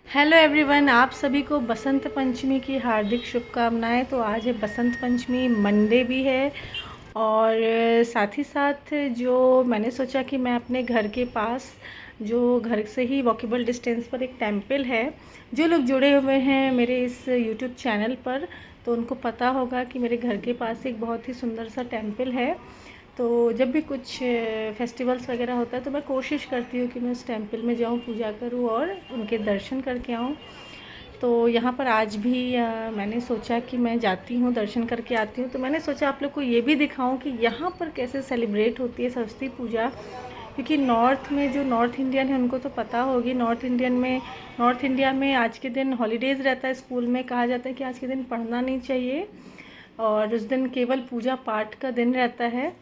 Hello everyone, आप सभी को बसंत पंचमी की हार्दिक शुभकामनाएं। तो आज है बसंत पंचमी, मंडे भी है और साथ ही साथ जो मैंने सोचा कि मैं अपने घर के पास, जो घर से ही वॉकेबल डिस्टेंस पर एक टेंपल है, जो लोग जुड़े हुए हैं मेरे इस यूट्यूब चैनल पर तो उनको पता होगा कि मेरे घर के पास एक बहुत ही सुंदर सा टेंपल है। तो जब भी कुछ फेस्टिवल्स वगैरह होता है तो मैं कोशिश करती हूँ कि मैं उस टेंपल में जाऊँ, पूजा करूँ और उनके दर्शन करके आऊँ। तो यहाँ पर आज भी मैंने सोचा कि मैं जाती हूँ, दर्शन करके आती हूँ। तो मैंने सोचा आप लोग को ये भी दिखाऊँ कि यहाँ पर कैसे सेलिब्रेट होती है सरस्वती पूजा, क्योंकि नॉर्थ में जो नॉर्थ इंडियन है उनको तो पता होगी। नॉर्थ इंडिया में आज के दिन हॉलीडेज़ रहता है, स्कूल में कहा जाता है कि आज के दिन पढ़ना नहीं चाहिए और उस दिन केवल पूजा पाठ का दिन रहता है।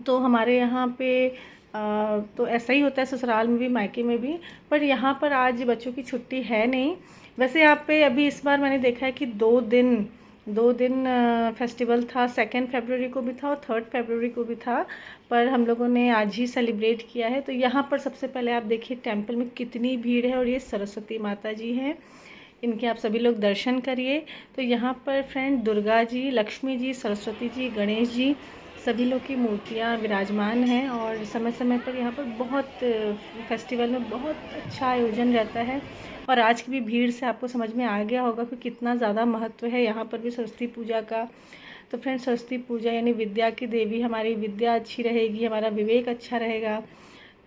तो हमारे यहाँ पे तो ऐसा ही होता है, ससुराल में भी मायके में भी। पर यहाँ पर आज बच्चों की छुट्टी है नहीं। वैसे यहाँ पे अभी इस बार मैंने देखा है कि दो दिन फेस्टिवल था। 2 फरवरी को भी था और 3 फरवरी को भी था, पर हम लोगों ने आज ही सेलिब्रेट किया है। तो यहाँ पर सबसे पहले आप देखिए टेंपल में कितनी भीड़ है और ये सरस्वती माता जी हैं, इनके आप सभी लोग दर्शन करिए। तो यहाँ पर फ्रेंड दुर्गा जी, लक्ष्मी जी, सरस्वती जी, गणेश जी, सभी लोग की मूर्तियाँ विराजमान हैं और समय समय पर यहाँ पर बहुत फेस्टिवल में बहुत अच्छा आयोजन रहता है। और आज की भी भीड़ से आपको समझ में आ गया होगा कि कितना ज़्यादा महत्व है यहाँ पर भी सरस्वती पूजा का। तो फ्रेंड, सरस्वती पूजा यानी विद्या की देवी, हमारी विद्या अच्छी रहेगी, हमारा विवेक अच्छा रहेगा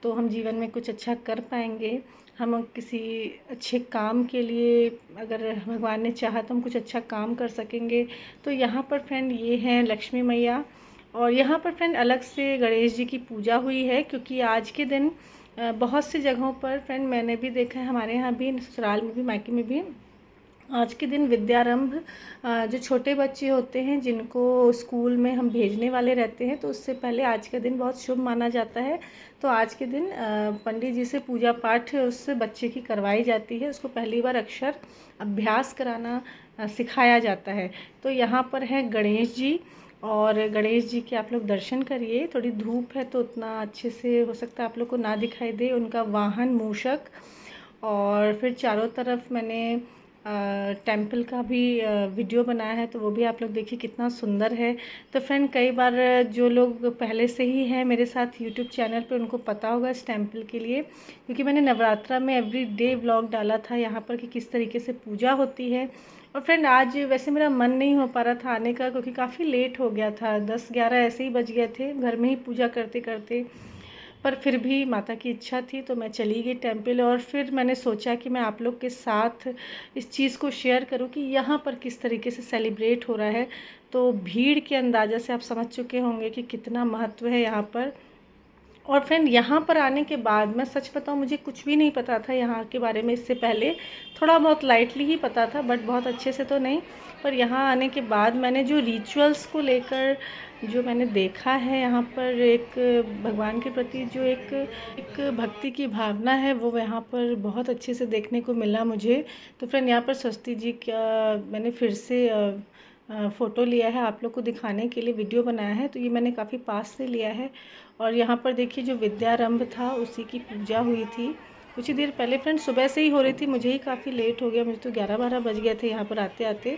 तो हम जीवन में कुछ अच्छा कर पाएंगे। हम किसी अच्छे काम के लिए, अगर भगवान ने चाहा तो हम कुछ अच्छा काम कर सकेंगे। तो यहाँ पर फ्रेंड ये हैं लक्ष्मी मैया और यहाँ पर फ्रेंड अलग से गणेश जी की पूजा हुई है, क्योंकि आज के दिन बहुत सी जगहों पर फ्रेंड मैंने भी देखा है, हमारे यहाँ भी, ससुराल में भी, मायके में भी, आज के दिन विद्यारंभ, जो छोटे बच्चे होते हैं जिनको स्कूल में हम भेजने वाले रहते हैं, तो उससे पहले आज का दिन बहुत शुभ माना जाता है। तो आज के दिन पंडित जी से पूजा पाठ उस बच्चे की करवाई जाती है, उसको पहली बार अक्षर अभ्यास कराना सिखाया जाता है। तो यहाँ पर है गणेश जी और गणेश जी के आप लोग दर्शन करिए। थोड़ी धूप है तो उतना अच्छे से हो सकता है आप लोग को ना दिखाई दे। उनका वाहन मूषक, और फिर चारों तरफ मैंने टेंपल का भी वीडियो बनाया है, तो वो भी आप लोग देखिए कितना सुंदर है। तो फ्रेंड, कई बार जो लोग पहले से ही हैं मेरे साथ यूट्यूब चैनल पे उनको पता होगा इस टेंपल के लिए, क्योंकि मैंने नवरात्रा में एवरी डे व्लॉग डाला था यहाँ पर कि किस तरीके से पूजा होती है। और फ्रेंड, आज वैसे मेरा मन नहीं हो पा रहा था आने का, क्योंकि काफ़ी लेट हो गया था, 10-11 ऐसे ही बज गए थे घर में ही पूजा करते करते। पर फिर भी माता की इच्छा थी तो मैं चली गई टेंपल। और फिर मैंने सोचा कि मैं आप लोग के साथ इस चीज़ को शेयर करूं कि यहाँ पर किस तरीके से सेलिब्रेट हो रहा है। तो भीड़ के अंदाज़ा से आप समझ चुके होंगे कि कितना महत्व है यहाँ पर। और फ्रेंड, यहाँ पर आने के बाद मैं सच बताऊँ, मुझे कुछ भी नहीं पता था यहाँ के बारे में। इससे पहले थोड़ा बहुत लाइटली ही पता था, बट बहुत अच्छे से तो नहीं। पर यहाँ आने के बाद मैंने जो रिचुअल्स को लेकर जो मैंने देखा है, यहाँ पर एक भगवान के प्रति जो एक भक्ति की भावना है, वो यहाँ पर बहुत अच्छे से देखने को मिला मुझे। तो फ्रेंड, यहाँ पर सरस्वती जी का मैंने फिर से फ़ोटो लिया है आप लोग को दिखाने के लिए, वीडियो बनाया है। तो ये मैंने काफ़ी पास से लिया है। और यहाँ पर देखिए जो विद्यारंभ था उसी की पूजा हुई थी कुछ ही देर पहले। फ्रेंड, सुबह से ही हो रही थी, मुझे ही काफ़ी लेट हो गया, मुझे तो 11-12 बज गए थे यहाँ पर आते आते।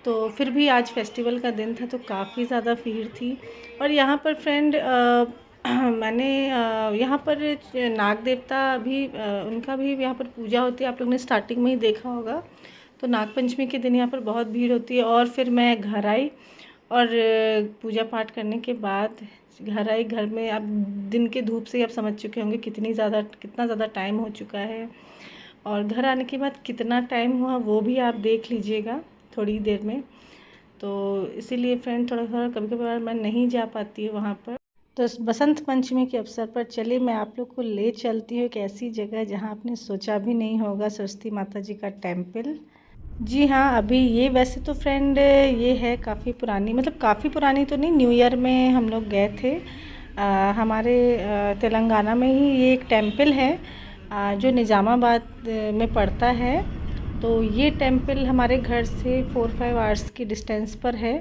तो फिर भी आज फेस्टिवल का दिन था तो काफ़ी ज़्यादा भीड़ थी। और यहाँ पर फ्रेंड मैंने यहाँ पर नाग देवता भी, उनका भी यहाँ पर पूजा होती है, आप लोग ने स्टार्टिंग में ही देखा होगा। तो नागपंचमी के दिन यहाँ पर बहुत भीड़ होती है। और फिर मैं घर आई और पूजा पाठ करने के बाद घर आई। घर में अब दिन के धूप से ही आप समझ चुके होंगे कितना ज़्यादा टाइम हो चुका है। और घर आने के बाद कितना टाइम हुआ वो भी आप देख लीजिएगा थोड़ी देर में। तो इसीलिए फ्रेंड, थोड़ा थोड़ा कभी कभार मैं नहीं जा पाती हूँ वहाँ पर। तो बसंत पंचमी के अवसर पर चलिए मैं आप लोग को ले चलती हूँ एक ऐसी जगह जहाँ आपने सोचा भी नहीं होगा, सरस्वती माता जी का टेम्पल। जी हाँ, अभी ये वैसे तो फ्रेंड ये है काफ़ी पुरानी, मतलब काफ़ी पुरानी तो नहीं, न्यू ईयर में हम लोग गए थे। हमारे तेलंगाना में ही ये एक टेंपल है जो निज़ामाबाद में पड़ता है। तो ये टेंपल हमारे घर से 4-5 आवर्स की डिस्टेंस पर है।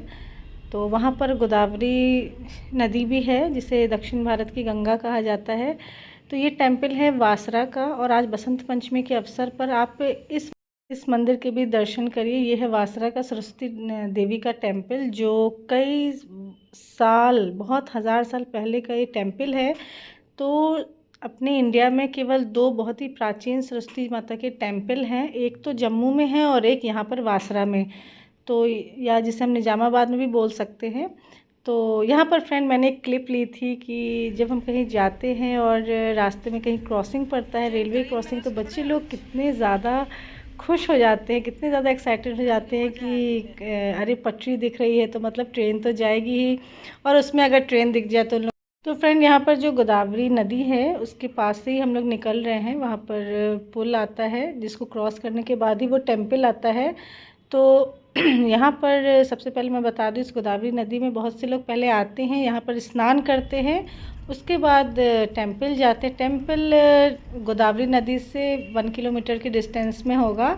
तो वहाँ पर गोदावरी नदी भी है, जिसे दक्षिण भारत की गंगा कहा जाता है। तो ये टेम्पल है वासरा का, और आज बसंत पंचमी के अवसर पर आप इस मंदिर के भी दर्शन करिए। ये है वासरा का सरस्वती देवी का टेम्पल, जो कई साल, बहुत हज़ार साल पहले का ये टेम्पल है। तो अपने इंडिया में केवल 2 बहुत ही प्राचीन सरस्वती माता के टेम्पल हैं, एक तो जम्मू में है और एक यहाँ पर वासरा में, तो या जिसे हम निजामाबाद में भी बोल सकते हैं। तो यहाँ पर फ्रेंड मैंने एक क्लिप ली थी कि जब हम कहीं जाते हैं और रास्ते में कहीं क्रॉसिंग पड़ता है, रेलवे क्रॉसिंग, तो बच्चे लोग कितने ज़्यादा खुश हो जाते हैं, कितने ज़्यादा एक्साइटेड हो जाते हैं कि अरे पटरी दिख रही है तो मतलब ट्रेन तो जाएगी ही, और उसमें अगर ट्रेन दिख जाए तो फ्रेंड यहाँ पर जो गोदावरी नदी है उसके पास से ही हम लोग निकल रहे हैं। वहाँ पर पुल आता है जिसको क्रॉस करने के बाद ही वो टेम्पल आता है। तो यहाँ पर सबसे पहले मैं बता दूँ, इस गोदावरी नदी में बहुत से लोग पहले आते हैं, यहाँ पर स्नान करते हैं, उसके बाद टेम्पल जाते हैं। टेम्पल गोदावरी नदी से 1 किलोमीटर के डिस्टेंस में होगा,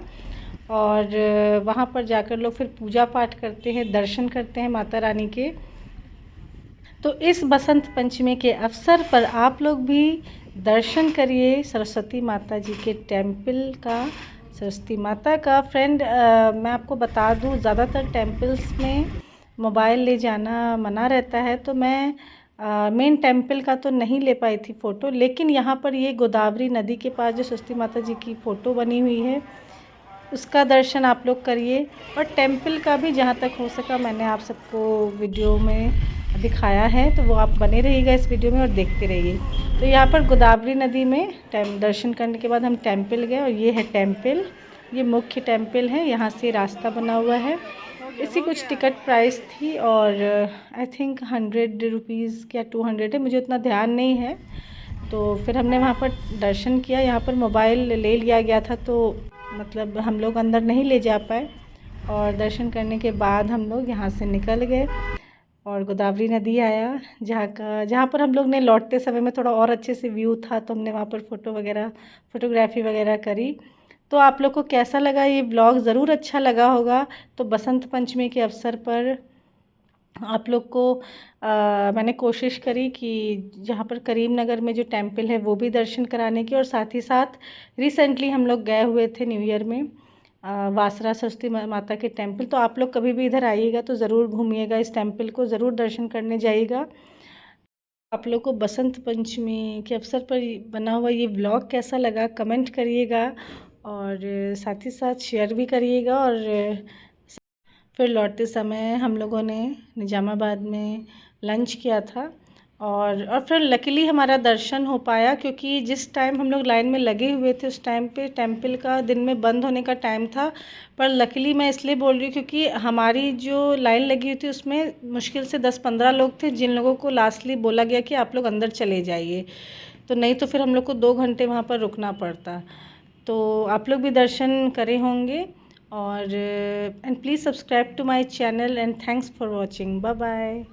और वहाँ पर जाकर लोग फिर पूजा पाठ करते हैं, दर्शन करते हैं माता रानी के। तो इस बसंत पंचमी के अवसर पर आप लोग भी दर्शन करिए सरस्वती माता जी के टेम्पल का, सरस्वती माता का। फ्रेंड मैं आपको बता दूं, ज़्यादातर टेम्पल्स में मोबाइल ले जाना मना रहता है, तो मैं मेन टेम्पल का तो नहीं ले पाई थी फ़ोटो, लेकिन यहाँ पर ये गोदावरी नदी के पास जो सरस्वती माता जी की फ़ोटो बनी हुई है उसका दर्शन आप लोग करिए, और टेम्पल का भी जहाँ तक हो सका मैंने आप सबको वीडियो में दिखाया है, तो वो आप बने रहिएगा इस वीडियो में और देखते रहिए। तो यहाँ पर गोदावरी नदी में दर्शन करने के बाद हम टेम्पल गए, और ये है टेम्पल, ये मुख्य टेम्पल है, यहाँ से रास्ता बना हुआ है। इसकी कुछ टिकट प्राइस थी, और आई थिंक 100 रुपीज़ क्या 200 है, मुझे उतना ध्यान नहीं है। तो फिर हमने वहाँ पर दर्शन किया। यहाँ पर मोबाइल ले लिया गया था, तो मतलब हम लोग अंदर नहीं ले जा पाए, और दर्शन करने के बाद हम लोग यहाँ से निकल गए और गोदावरी नदी आया, जहाँ पर हम लोग ने लौटते समय में थोड़ा और अच्छे से व्यू था, तो हमने वहाँ पर फ़ोटोग्राफी वगैरह करी। तो आप लोग को कैसा लगा ये ब्लॉग? ज़रूर अच्छा लगा होगा। तो बसंत पंचमी के अवसर पर आप लोग को मैंने कोशिश करी कि जहाँ पर करीम नगर में जो टेम्पल है वो भी दर्शन कराने की, और साथ ही साथ रिसेंटली हम लोग गए हुए थे न्यू ईयर में वासरा सरस्वती माता के टेम्पल। तो आप लोग कभी भी इधर आइएगा तो ज़रूर घूमिएगा, इस टेम्पल को ज़रूर दर्शन करने जाइएगा। आप लोग को बसंत पंचमी के अवसर पर बना हुआ ये ब्लॉग कैसा लगा कमेंट करिएगा, और साथ ही साथ शेयर भी करिएगा। और फिर लौटते समय हम लोगों ने निजामाबाद में लंच किया था, और फिर लकीली हमारा दर्शन हो पाया, क्योंकि जिस टाइम हम लोग लाइन में लगे हुए थे उस टाइम पे टेम्पल का दिन में बंद होने का टाइम था। पर लकीली मैं इसलिए बोल रही हूँ क्योंकि हमारी जो लाइन लगी हुई थी उसमें मुश्किल से 10-15 लोग थे, जिन लोगों को लास्टली बोला गया कि आप लोग अंदर चले जाइए, तो नहीं तो फिर हम लोग को 2 घंटे वहाँ पर रुकना पड़ता। तो आप लोग भी दर्शन करे होंगे, और and please subscribe to my channel, and thanks for watching. Bye bye.